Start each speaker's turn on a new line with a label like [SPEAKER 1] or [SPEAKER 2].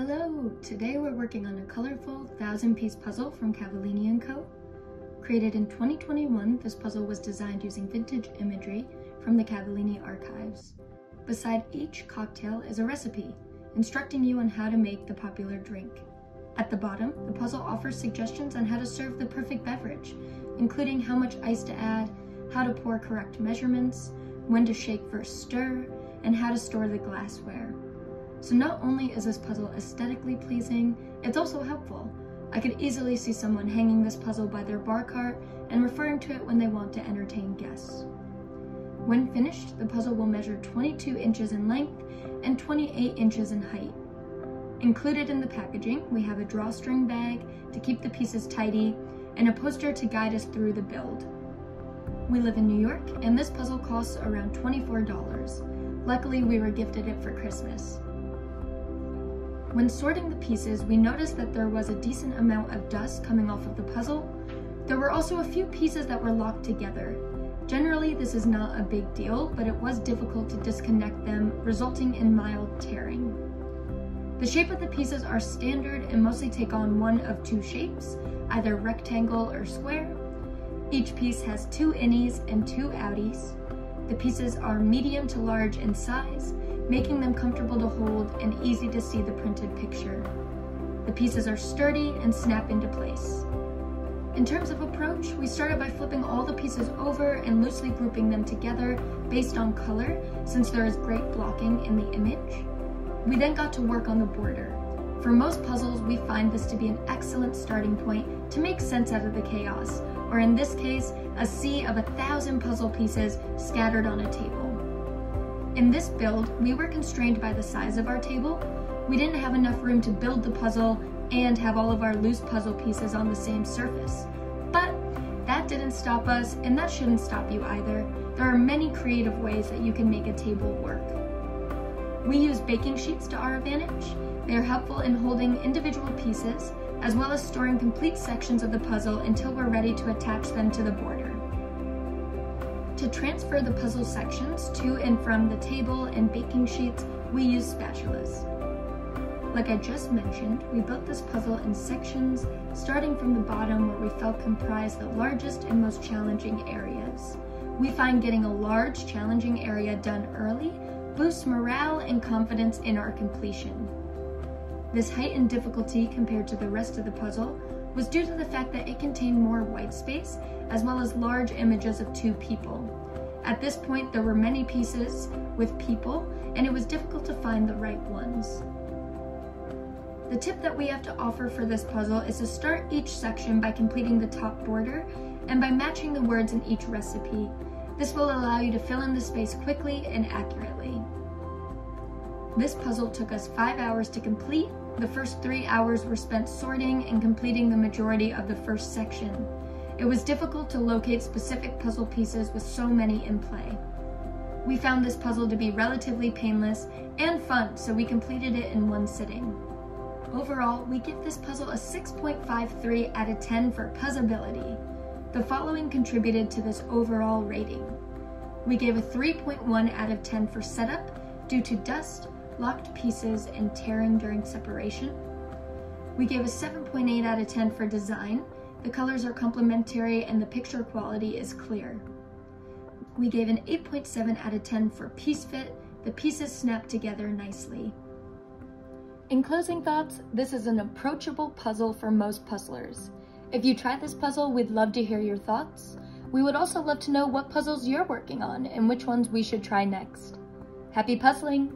[SPEAKER 1] Hello! Today we're working on a colorful 1,000-piece puzzle from Cavallini & Co. Created in 2021, this puzzle was designed using vintage imagery from the Cavallini archives. Beside each cocktail is a recipe, instructing you on how to make the popular drink. At the bottom, the puzzle offers suggestions on how to serve the perfect beverage, including how much ice to add, how to pour correct measurements, when to shake versus stir, and how to store the glassware. So not only is this puzzle aesthetically pleasing, it's also helpful. I could easily see someone hanging this puzzle by their bar cart and referring to it when they want to entertain guests. When finished, the puzzle will measure 22 inches in length and 28 inches in height. Included in the packaging, we have a drawstring bag to keep the pieces tidy and a poster to guide us through the build. We live in New York, and this puzzle costs around $24. Luckily, we were gifted it for Christmas. When sorting the pieces, we noticed that there was a decent amount of dust coming off of the puzzle. There were also a few pieces that were locked together. Generally, this is not a big deal, but it was difficult to disconnect them, resulting in mild tearing. The shape of the pieces are standard and mostly take on one of two shapes, either rectangle or square. Each piece has 2 innies and 2 outies. The pieces are medium to large in size, making them comfortable to hold and easy to see the printed picture. The pieces are sturdy and snap into place. In terms of approach, we started by flipping all the pieces over and loosely grouping them together based on color, since there is great blocking in the image. We then got to work on the border. For most puzzles, we find this to be an excellent starting point to make sense out of the chaos, or in this case, a sea of 1,000 puzzle pieces scattered on a table. In this build, we were constrained by the size of our table. We didn't have enough room to build the puzzle and have all of our loose puzzle pieces on the same surface. But that didn't stop us, and that shouldn't stop you either. There are many creative ways that you can make a table work. We use baking sheets to our advantage. They are helpful in holding individual pieces, as well as storing complete sections of the puzzle until we're ready to attach them to the border. To transfer the puzzle sections to and from the table and baking sheets, we use spatulas. Like I just mentioned, we built this puzzle in sections, starting from the bottom where we felt comprised the largest and most challenging areas. We find getting a large, challenging area done early boosts morale and confidence in our completion. This heightened difficulty compared to the rest of the puzzle was due to the fact that it contained more white space, as well as large images of 2 people. At this point, there were many pieces with people, and it was difficult to find the right ones. The tip that we have to offer for this puzzle is to start each section by completing the top border and by matching the words in each recipe. This will allow you to fill in the space quickly and accurately. This puzzle took us 5 hours to complete. The first 3 hours were spent sorting and completing the majority of the first section. It was difficult to locate specific puzzle pieces with so many in play. We found this puzzle to be relatively painless and fun, so we completed it in one sitting. Overall, we give this puzzle a 6.53 out of 10 for puzzability. The following contributed to this overall rating. We gave a 3.1 out of 10 for setup due to dust, locked pieces, and tearing during separation. We gave a 7.8 out of 10 for design. The colors are complementary and the picture quality is clear. We gave an 8.7 out of 10 for piece fit. The pieces snap together nicely. In closing thoughts, this is an approachable puzzle for most puzzlers. If you try this puzzle, we'd love to hear your thoughts. We would also love to know what puzzles you're working on and which ones we should try next. Happy puzzling!